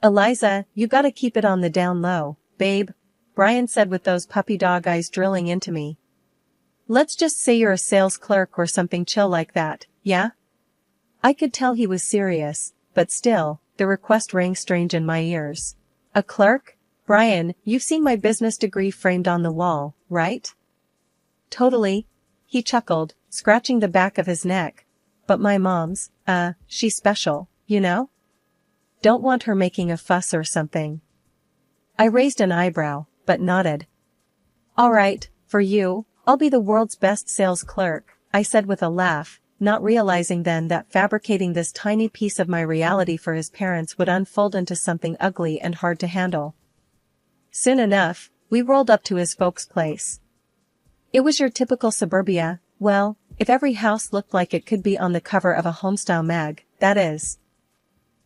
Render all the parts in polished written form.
Eliza, you gotta keep it on the down low, babe, Brian said with those puppy dog eyes drilling into me. Let's just say you're a sales clerk or something chill like that, yeah? I could tell he was serious, but still, the request rang strange in my ears. A clerk? Brian, you've seen my business degree framed on the wall, right? Totally. He chuckled, scratching the back of his neck. But my mom's, she's special, you know? Don't want her making a fuss or something. I raised an eyebrow, but nodded. All right, for you, I'll be the world's best sales clerk, I said with a laugh, not realizing then that fabricating this tiny piece of my reality for his parents would unfold into something ugly and hard to handle. Soon enough, we rolled up to his folks' place. It was your typical suburbia, well, if every house looked like it could be on the cover of a homestyle mag, that is.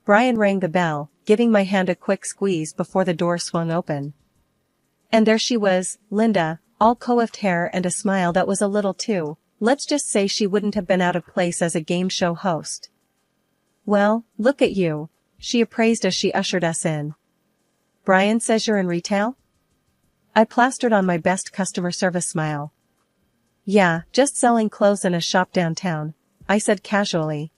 Brian rang the bell, giving my hand a quick squeeze before the door swung open. And there she was, Linda, all coiffed hair and a smile that was a little too, let's just say she wouldn't have been out of place as a game show host. Well, look at you, she appraised as she ushered us in. Brian says you're in retail? I plastered on my best customer service smile. Yeah, just selling clothes in a shop downtown, I said casually.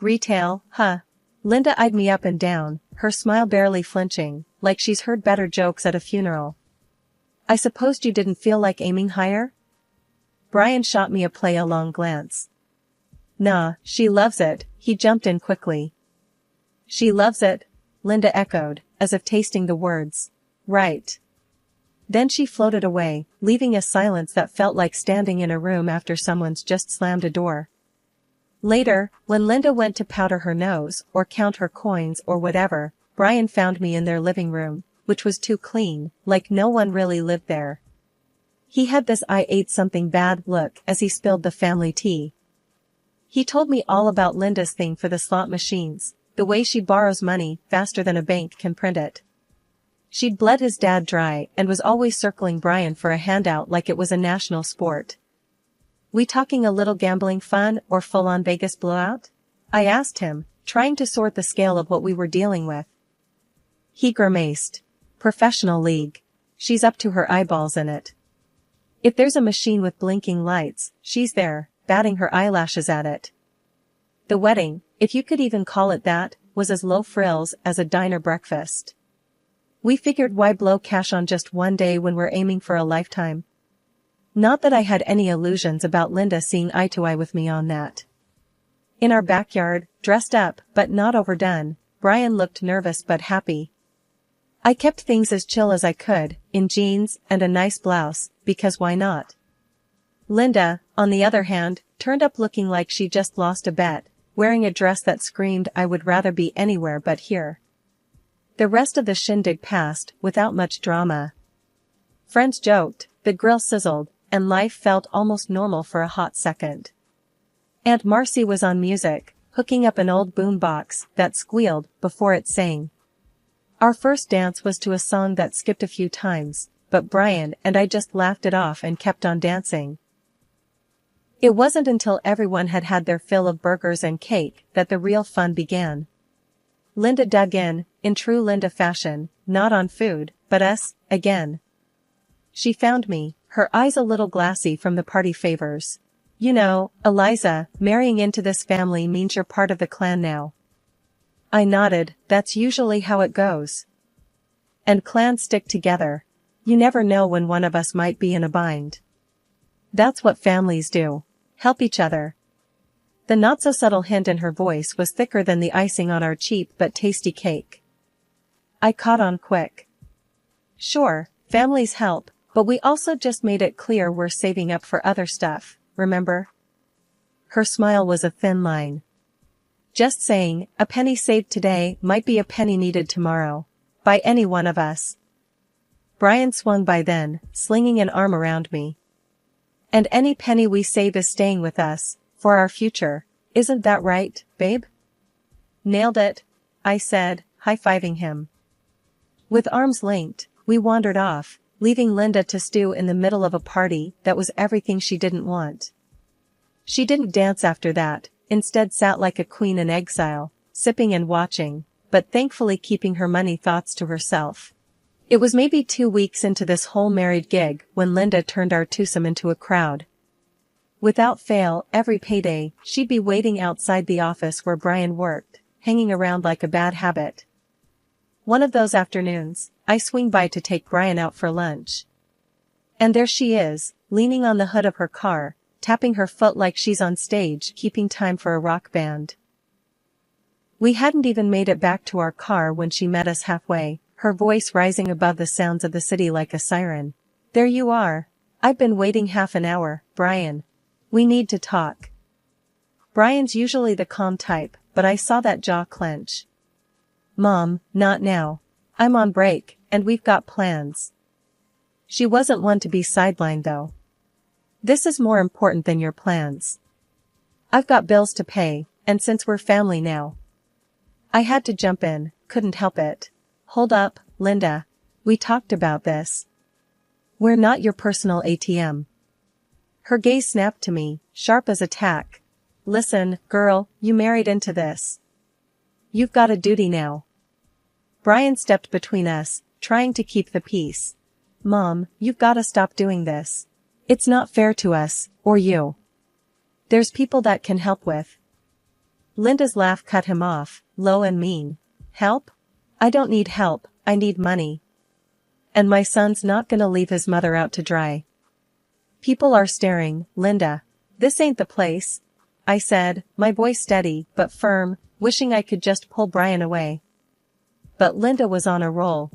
Retail, huh? Linda eyed me up and down, her smile barely flinching, like she's heard better jokes at a funeral. I supposed you didn't feel like aiming higher? Brian shot me a play-along glance. Nah, she loves it, he jumped in quickly. She loves it, Linda echoed, as if tasting the words. Right. Then she floated away, leaving a silence that felt like standing in a room after someone's just slammed a door. Later, when Linda went to powder her nose or count her coins or whatever, Brian found me in their living room, which was too clean, like no one really lived there. He had this I ate something bad look as he spilled the family tea. He told me all about Linda's thing for the slot machines, the way she borrows money faster than a bank can print it. She'd bled his dad dry and was always circling Brian for a handout like it was a national sport. We talking a little gambling fun or full-on Vegas blowout? I asked him, trying to sort the scale of what we were dealing with. He grimaced. Professional league. She's up to her eyeballs in it. If there's a machine with blinking lights, she's there, batting her eyelashes at it. The wedding, if you could even call it that, was as low frills as a diner breakfast. We figured why blow cash on just one day when we're aiming for a lifetime. Not that I had any illusions about Linda seeing eye to eye with me on that. In our backyard, dressed up but not overdone, Brian looked nervous but happy. I kept things as chill as I could, in jeans and a nice blouse, because why not? Linda, on the other hand, turned up looking like she just lost a bet, wearing a dress that screamed I would rather be anywhere but here. The rest of the shindig passed, without much drama. Friends joked, the grill sizzled, and life felt almost normal for a hot second. Aunt Marcy was on music, hooking up an old boombox that squealed before it sang. Our first dance was to a song that skipped a few times, but Brian and I just laughed it off and kept on dancing. It wasn't until everyone had had their fill of burgers and cake that the real fun began. Linda dug in true Linda fashion, not on food, but us, again. She found me, her eyes a little glassy from the party favors. You know, Eliza, marrying into this family means you're part of the clan now. I nodded, that's usually how it goes. And clans stick together. You never know when one of us might be in a bind. That's what families do. Help each other. The not-so-subtle hint in her voice was thicker than the icing on our cheap but tasty cake. I caught on quick. Sure, families help, but we also just made it clear we're saving up for other stuff, remember? Her smile was a thin line. Just saying, a penny saved today might be a penny needed tomorrow. By any one of us. Brian swung by then, slinging an arm around me. And any penny we save is staying with us, for our future, isn't that right, babe? Nailed it, I said, high-fiving him. With arms linked, we wandered off, leaving Linda to stew in the middle of a party that was everything she didn't want. She didn't dance after that, instead sat like a queen in exile, sipping and watching, but thankfully keeping her money thoughts to herself. It was maybe 2 weeks into this whole married gig when Linda turned our twosome into a crowd. Without fail, every payday, she'd be waiting outside the office where Brian worked, hanging around like a bad habit. One of those afternoons, I swing by to take Brian out for lunch. And there she is, leaning on the hood of her car, tapping her foot like she's on stage keeping time for a rock band. We hadn't even made it back to our car when she met us halfway, her voice rising above the sounds of the city like a siren. "There you are. I've been waiting half an hour, Brian. We need to talk." Brian's usually the calm type, but I saw that jaw clench. "Mom, not now. I'm on break, and we've got plans." She wasn't one to be sidelined though. "This is more important than your plans. I've got bills to pay, and since we're family now." I had to jump in, couldn't help it. "Hold up, Linda. We talked about this. We're not your personal ATM." Her gaze snapped to me, sharp as a tack. "Listen, girl, you married into this. You've got a duty now." Brian stepped between us, trying to keep the peace. "Mom, you've gotta stop doing this. It's not fair to us, or you. There's people that can help with." Linda's laugh cut him off, low and mean. "Help? I don't need help, I need money. And my son's not gonna leave his mother out to dry." "People are staring, Linda. This ain't the place," I said, my voice steady but firm, wishing I could just pull Brian away. But Linda was on a roll.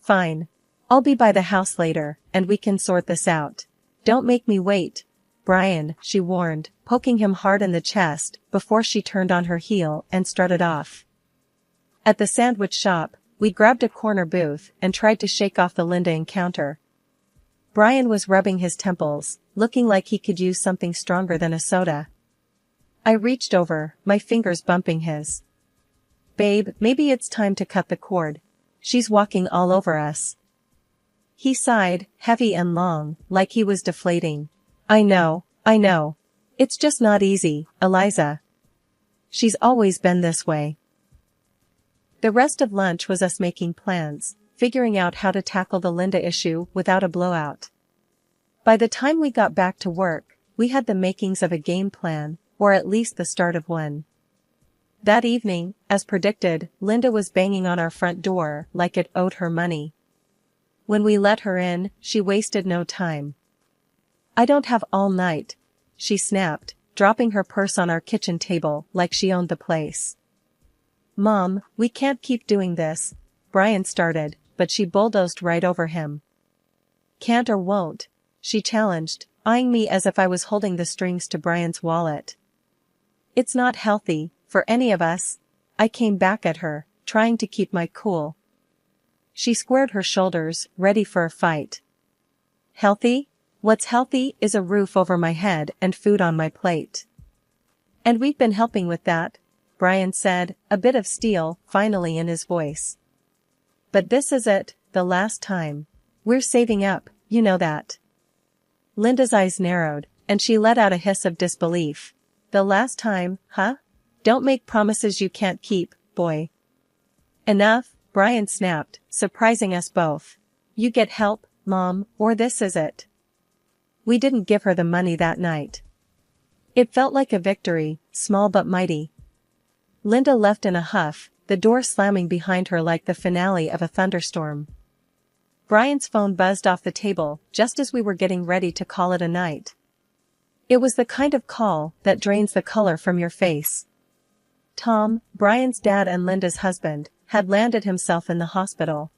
"Fine. I'll be by the house later, and we can sort this out. Don't make me wait, Brian," she warned, poking him hard in the chest, before she turned on her heel and strutted off. At the sandwich shop, we grabbed a corner booth and tried to shake off the Linda encounter. Brian was rubbing his temples, looking like he could use something stronger than a soda. I reached over, my fingers bumping his. "Babe, maybe it's time to cut the cord. She's walking all over us." He sighed, heavy and long, like he was deflating. I know. It's just not easy, Eliza. She's always been this way." The rest of lunch was us making plans, figuring out how to tackle the Linda issue without a blowout. By the time we got back to work, we had the makings of a game plan, or at least the start of one. That evening, as predicted, Linda was banging on our front door like it owed her money. When we let her in, she wasted no time. "I don't have all night," she snapped, dropping her purse on our kitchen table like she owned the place. "Mom, we can't keep doing this," Brian started, but she bulldozed right over him. "Can't or won't," she challenged, eyeing me as if I was holding the strings to Brian's wallet. "It's not healthy, for any of us," I came back at her, trying to keep my cool. She squared her shoulders, ready for a fight. "Healthy? What's healthy is a roof over my head and food on my plate. And we've been helping with that," Brian said, a bit of steel finally in his voice. "But this is it, the last time. We're saving up, you know that." Linda's eyes narrowed, and she let out a hiss of disbelief. "The last time, huh? Don't make promises you can't keep, boy." "Enough," Brian snapped, surprising us both. "You get help, Mom, or this is it." We didn't give her the money that night. It felt like a victory, small but mighty. Linda left in a huff, the door slamming behind her like the finale of a thunderstorm. Brian's phone buzzed off the table just as we were getting ready to call it a night. It was the kind of call that drains the color from your face. Tom, Brian's dad and Linda's husband, had landed himself in the hospital.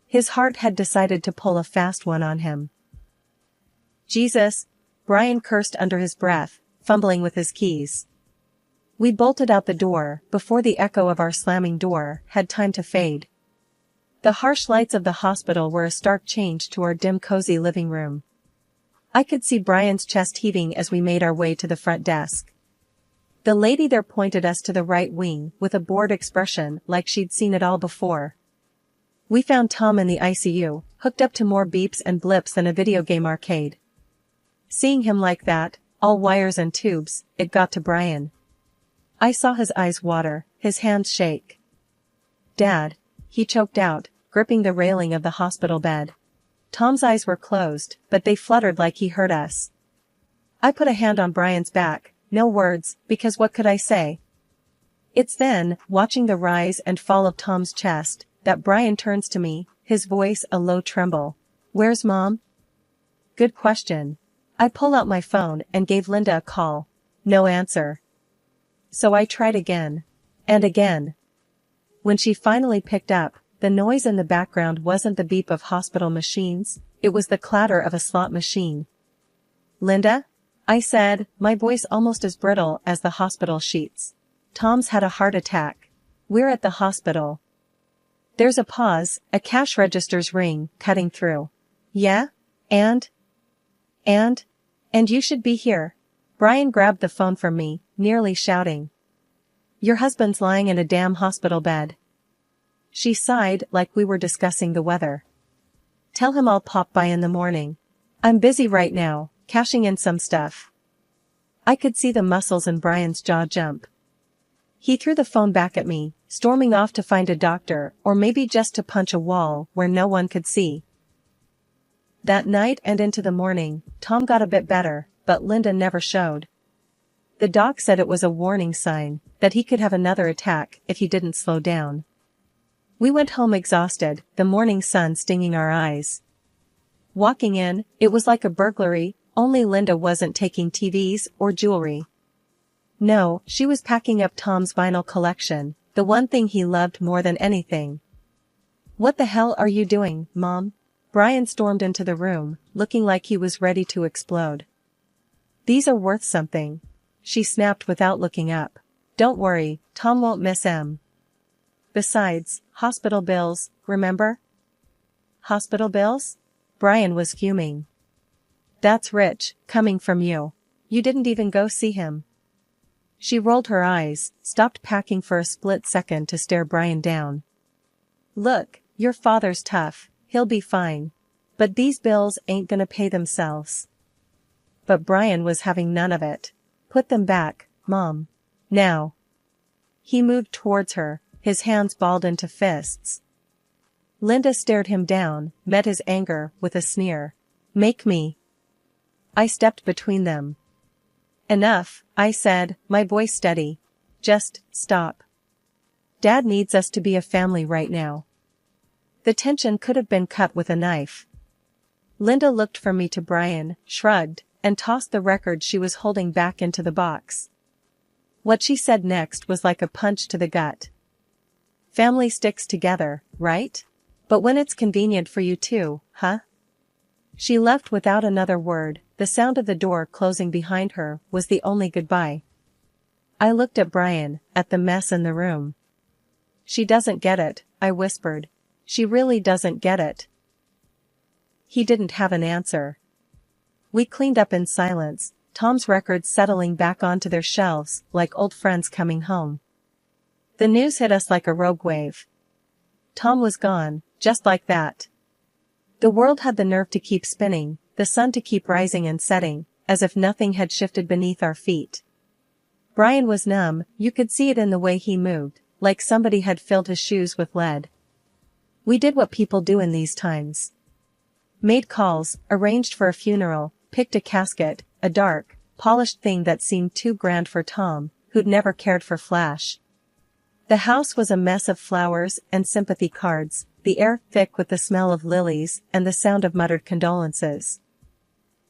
His heart had decided to pull a fast one on him. "Jesus," Brian cursed under his breath, fumbling with his keys. We bolted out the door before the echo of our slamming door had time to fade. The harsh lights of the hospital were a stark change to our dim cozy living room. I could see Brian's chest heaving as we made our way to the front desk. The lady there pointed us to the right wing with a bored expression like she'd seen it all before. We found Tom in the ICU, hooked up to more beeps and blips than a video game arcade. Seeing him like that, all wires and tubes, it got to Brian. I saw his eyes water, his hands shake. Dad, he choked out, gripping the railing of the hospital bed. Tom's eyes were closed, but they fluttered like he heard us. I put a hand on Brian's back, no words, because what could I say? It's then, watching the rise and fall of Tom's chest, that Brian turns to me, his voice a low tremble. Where's Mom? Good question. I pull out my phone and gave Linda a call. No answer. So I tried again. And again. When she finally picked up, the noise in the background wasn't the beep of hospital machines, it was the clatter of a slot machine. Linda? I said, my voice almost as brittle as the hospital sheets. Tom's had a heart attack. We're at the hospital. There's a pause, a cash register's ring, cutting through. Yeah? And you should be here. Brian grabbed the phone from me, nearly shouting. Your husband's lying in a damn hospital bed. She sighed like we were discussing the weather. Tell him I'll pop by in the morning. I'm busy right now, cashing in some stuff. I could see the muscles in Brian's jaw jump. He threw the phone back at me, storming off to find a doctor or maybe just to punch a wall where no one could see. That night and into the morning, Tom got a bit better, but Linda never showed. The doc said it was a warning sign, that he could have another attack if he didn't slow down. We went home exhausted, the morning sun stinging our eyes. Walking in, it was like a burglary, only Linda wasn't taking TVs or jewelry. No, she was packing up Tom's vinyl collection, the one thing he loved more than anything. What the hell are you doing, Mom? Brian stormed into the room, looking like he was ready to explode. These are worth something. She snapped without looking up. Don't worry, Tom won't miss them. Besides, hospital bills, remember? Hospital bills? Brian was fuming. That's rich, coming from you. You didn't even go see him. She rolled her eyes, stopped packing for a split second to stare Brian down. Look, your father's tough, he'll be fine. But these bills ain't gonna pay themselves. But Brian was having none of it. Put them back, Mom. Now. He moved towards her, his hands balled into fists. Linda stared him down, met his anger with a sneer. Make me. I stepped between them. Enough, I said, my voice steady. Just, stop. Dad needs us to be a family right now. The tension could have been cut with a knife. Linda looked from me to Brian, shrugged, and tossed the record she was holding back into the box. What she said next was like a punch to the gut. Family sticks together, right? But when it's convenient for you too, huh? She left without another word, the sound of the door closing behind her was the only goodbye. I looked at Brian, at the mess in the room. She doesn't get it, I whispered. She really doesn't get it. He didn't have an answer. We cleaned up in silence, Tom's records settling back onto their shelves like old friends coming home. The news hit us like a rogue wave. Tom was gone, just like that. The world had the nerve to keep spinning, the sun to keep rising and setting, as if nothing had shifted beneath our feet. Brian was numb, you could see it in the way he moved, like somebody had filled his shoes with lead. We did what people do in these times. Made calls, arranged for a funeral, picked a casket, a dark, polished thing that seemed too grand for Tom, who'd never cared for flash. The house was a mess of flowers and sympathy cards, the air thick with the smell of lilies and the sound of muttered condolences.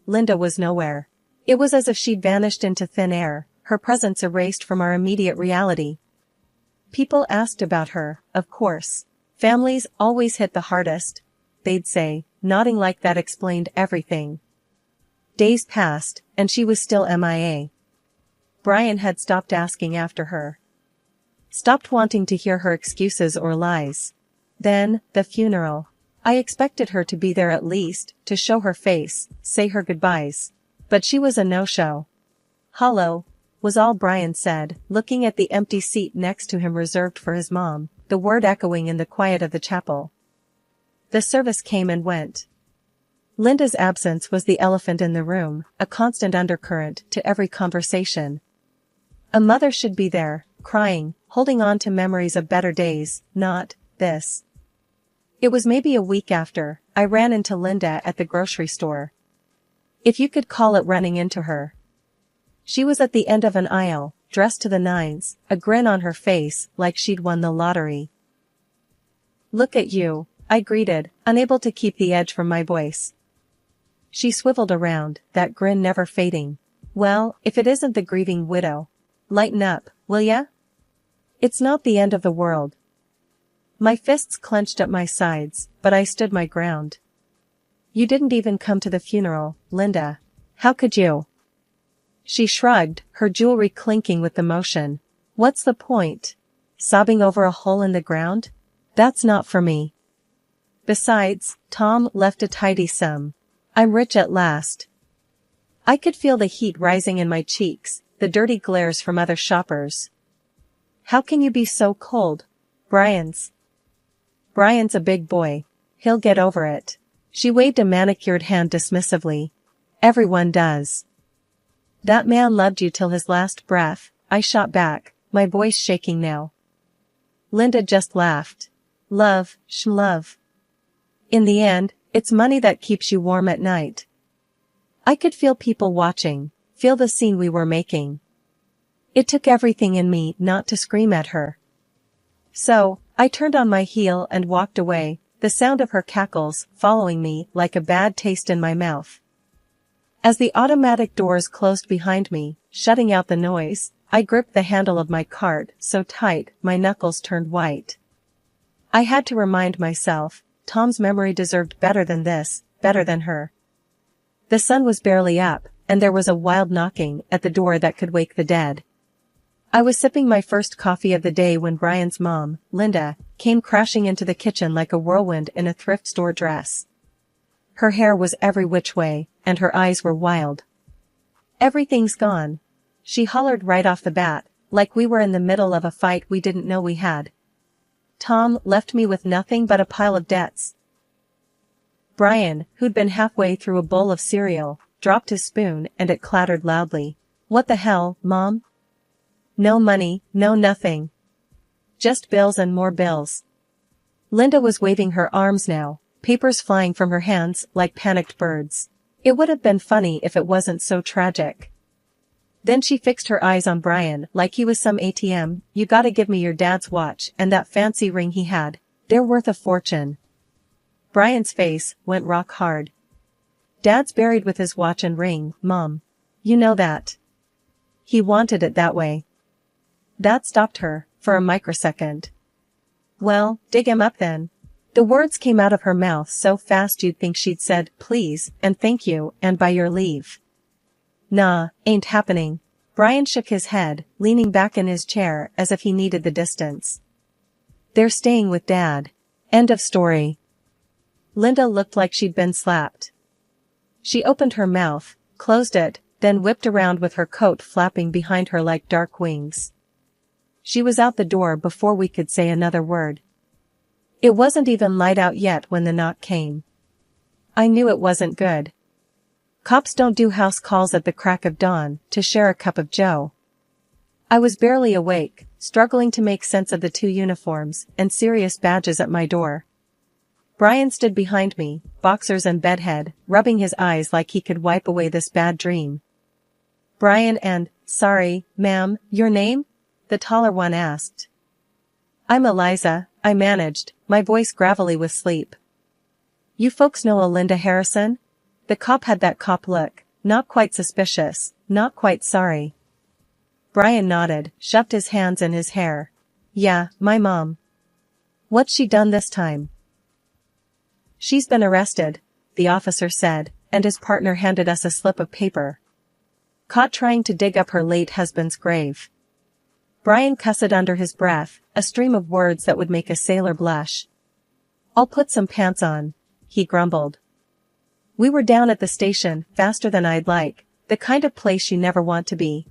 Linda was nowhere. It was as if she'd vanished into thin air, her presence erased from our immediate reality. People asked about her, of course. Families always hit the hardest, they'd say, nodding like that explained everything. Days passed, and she was still MIA. Brian had stopped asking after her. Stopped wanting to hear her excuses or lies. Then, the funeral. I expected her to be there at least, to show her face, say her goodbyes. But she was a no-show. Hollow, was all Brian said, looking at the empty seat next to him reserved for his mom, the word echoing in the quiet of the chapel. The service came and went. Linda's absence was the elephant in the room, a constant undercurrent to every conversation. A mother should be there, crying, holding on to memories of better days, not this. It was maybe a week after, I ran into Linda at the grocery store. If you could call it running into her. She was at the end of an aisle, dressed to the nines, a grin on her face like she'd won the lottery. "Look at you," I greeted, unable to keep the edge from my voice. She swiveled around, that grin never fading. "Well, if it isn't the grieving widow. Lighten up, will ya? It's not the end of the world." My fists clenched at my sides, but I stood my ground. "You didn't even come to the funeral, Linda. How could you?" She shrugged, her jewelry clinking with the motion. "What's the point? Sobbing over a hole in the ground? That's not for me. Besides, Tom left a tidy sum. I'm rich at last." I could feel the heat rising in my cheeks, the dirty glares from other shoppers. "How can you be so cold? Brian's a big boy. He'll get over it." She waved a manicured hand dismissively. "Everyone does." "That man loved you till his last breath," I shot back, my voice shaking now. Linda just laughed. "Love, love. In the end, it's money that keeps you warm at night." I could feel people watching, feel the scene we were making. It took everything in me not to scream at her. So, I turned on my heel and walked away, the sound of her cackles following me like a bad taste in my mouth. As the automatic doors closed behind me, shutting out the noise, I gripped the handle of my cart so tight my knuckles turned white. I had to remind myself, Tom's memory deserved better than this, better than her. The sun was barely up, and there was a wild knocking at the door that could wake the dead. I was sipping my first coffee of the day when Brian's mom, Linda, came crashing into the kitchen like a whirlwind in a thrift store dress. Her hair was every which way, and her eyes were wild. "Everything's gone," she hollered right off the bat, like we were in the middle of a fight we didn't know we had. "Tom left me with nothing but a pile of debts." Brian, who'd been halfway through a bowl of cereal, dropped his spoon and it clattered loudly. "What the hell, Mom? No money, no nothing. Just bills and more bills." Linda was waving her arms now, papers flying from her hands like panicked birds. It would have been funny if it wasn't so tragic. Then she fixed her eyes on Brian like he was some ATM. "You gotta give me your dad's watch and that fancy ring he had. They're worth a fortune." Brian's face went rock hard. "Dad's buried with his watch and ring, Mom. You know that. He wanted it that way." That stopped her, for a microsecond. "Well, dig him up then." The words came out of her mouth so fast you'd think she'd said, "Please, and thank you, and by your leave." "Nah, ain't happening." Brian shook his head, leaning back in his chair as if he needed the distance. "They're staying with Dad. End of story." Linda looked like she'd been slapped. She opened her mouth, closed it, then whipped around with her coat flapping behind her like dark wings. She was out the door before we could say another word. It wasn't even light out yet when the knock came. I knew it wasn't good. Cops don't do house calls at the crack of dawn to share a cup of joe. I was barely awake, struggling to make sense of the two uniforms and serious badges at my door. Brian stood behind me, boxers and bedhead, rubbing his eyes like he could wipe away this bad dream. "Brian and, sorry, ma'am, your name?" the taller one asked. "I'm Eliza," I managed, my voice gravelly with sleep. "You folks know a Linda Harrison?" The cop had that cop look, not quite suspicious, not quite sorry. Brian nodded, shoved his hands in his hair. "Yeah, my mom." "What's she done this time?" "She's been arrested," the officer said, and his partner handed us a slip of paper. "Caught trying to dig up her late husband's grave." Brian cussed under his breath, a stream of words that would make a sailor blush. "I'll put some pants on," he grumbled. We were down at the station, faster than I'd like, the kind of place you never want to be.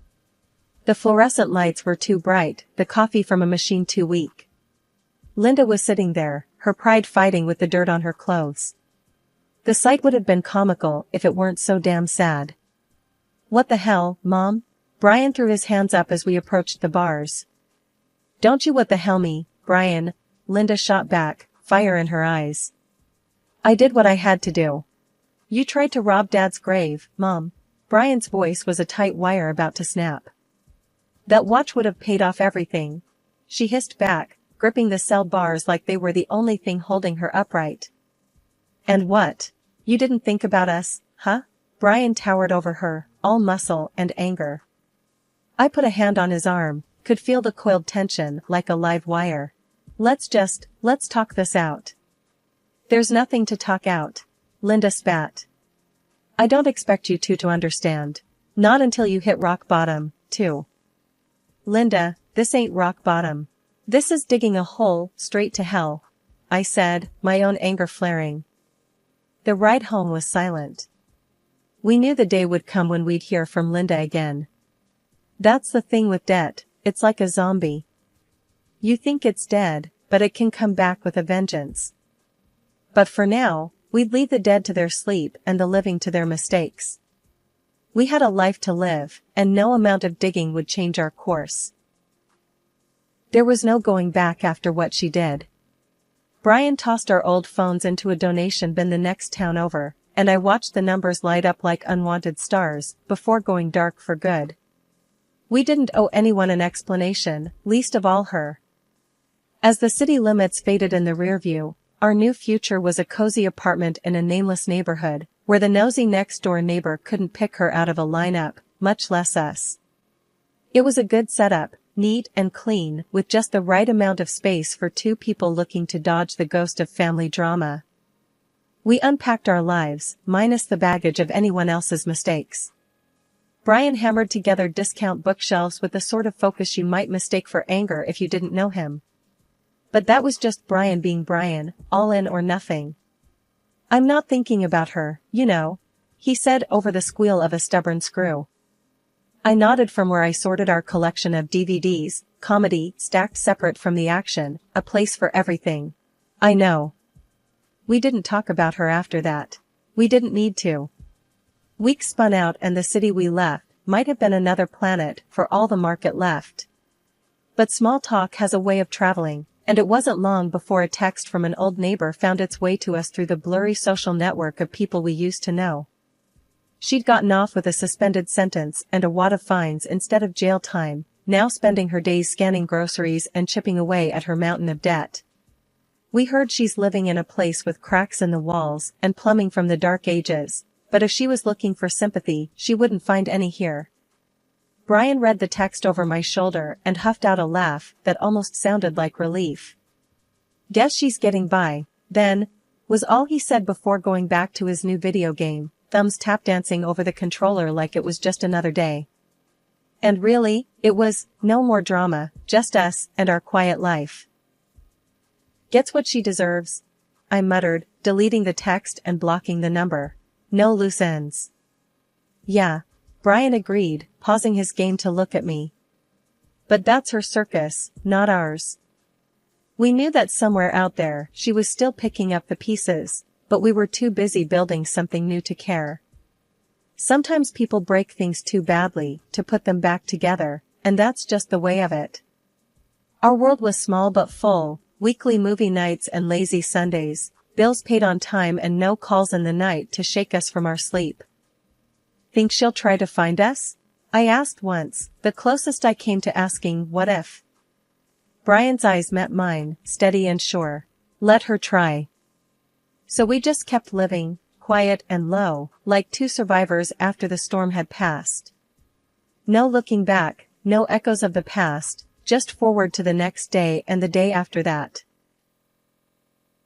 The fluorescent lights were too bright, the coffee from a machine too weak. Linda was sitting there, her pride fighting with the dirt on her clothes. The sight would have been comical if it weren't so damn sad. "What the hell, Mom?" Brian threw his hands up as we approached the bars. Don't you what the hell me, Brian, Linda shot back, fire in her eyes. I did what I had to do. You tried to rob Dad's grave, Mom. Brian's voice was a tight wire about to snap. That watch would have paid off everything. She hissed back, gripping the cell bars like they were the only thing holding her upright. And what? You didn't think about us, huh? Brian towered over her, all muscle and anger. I put a hand on his arm, could feel the coiled tension like a live wire. Let's talk this out. There's nothing to talk out. Linda spat. I don't expect you to understand. Not until you hit rock bottom, too. Linda, this ain't rock bottom. This is digging a hole straight to hell, I said, my own anger flaring. The ride home was silent. We knew the day would come when we'd hear from Linda again. That's the thing with debt, it's like a zombie. You think it's dead, but it can come back with a vengeance. But for now, we'd leave the dead to their sleep and the living to their mistakes. We had a life to live, and no amount of digging would change our course. There was no going back after what she did. Brian tossed our old phones into a donation bin the next town over, and I watched the numbers light up like unwanted stars, before going dark for good. We didn't owe anyone an explanation, least of all her. As the city limits faded in the rearview, our new future was a cozy apartment in a nameless neighborhood, where the nosy next-door neighbor couldn't pick her out of a lineup, much less us. It was a good setup, neat and clean, with just the right amount of space for two people looking to dodge the ghost of family drama. We unpacked our lives, minus the baggage of anyone else's mistakes. Brian hammered together discount bookshelves with the sort of focus you might mistake for anger if you didn't know him. But that was just Brian being Brian, all in or nothing. I'm not thinking about her, you know, he said over the squeal of a stubborn screw. I nodded from where I sorted our collection of DVDs, comedy, stacked separate from the action, a place for everything. I know. We didn't talk about her after that. We didn't need to. Weeks spun out and the city we left might have been another planet for all the market left. But small talk has a way of traveling, and it wasn't long before a text from an old neighbor found its way to us through the blurry social network of people we used to know. She'd gotten off with a suspended sentence and a wad of fines instead of jail time, now spending her days scanning groceries and chipping away at her mountain of debt. We heard she's living in a place with cracks in the walls and plumbing from the dark ages, but if she was looking for sympathy, she wouldn't find any here. Brian read the text over my shoulder and huffed out a laugh that almost sounded like relief. Guess she's getting by, then, was all he said before going back to his new video game, thumbs tap dancing over the controller like it was just another day. And really, it was no more drama, just us and our quiet life. Gets what she deserves, I muttered, deleting the text and blocking the number. No loose ends. Yeah, Brian agreed, pausing his game to look at me. But that's her circus, not ours. We knew that somewhere out there she was still picking up the pieces, but we were too busy building something new to care. Sometimes people break things too badly to put them back together, and that's just the way of it. Our world was small but full, weekly movie nights and lazy Sundays, bills paid on time and no calls in the night to shake us from our sleep. Think she'll try to find us? I asked once, the closest I came to asking what if. Brian's eyes met mine, steady and sure. Let her try. So we just kept living, quiet and low, like two survivors after the storm had passed. No looking back, no echoes of the past, just forward to the next day and the day after that.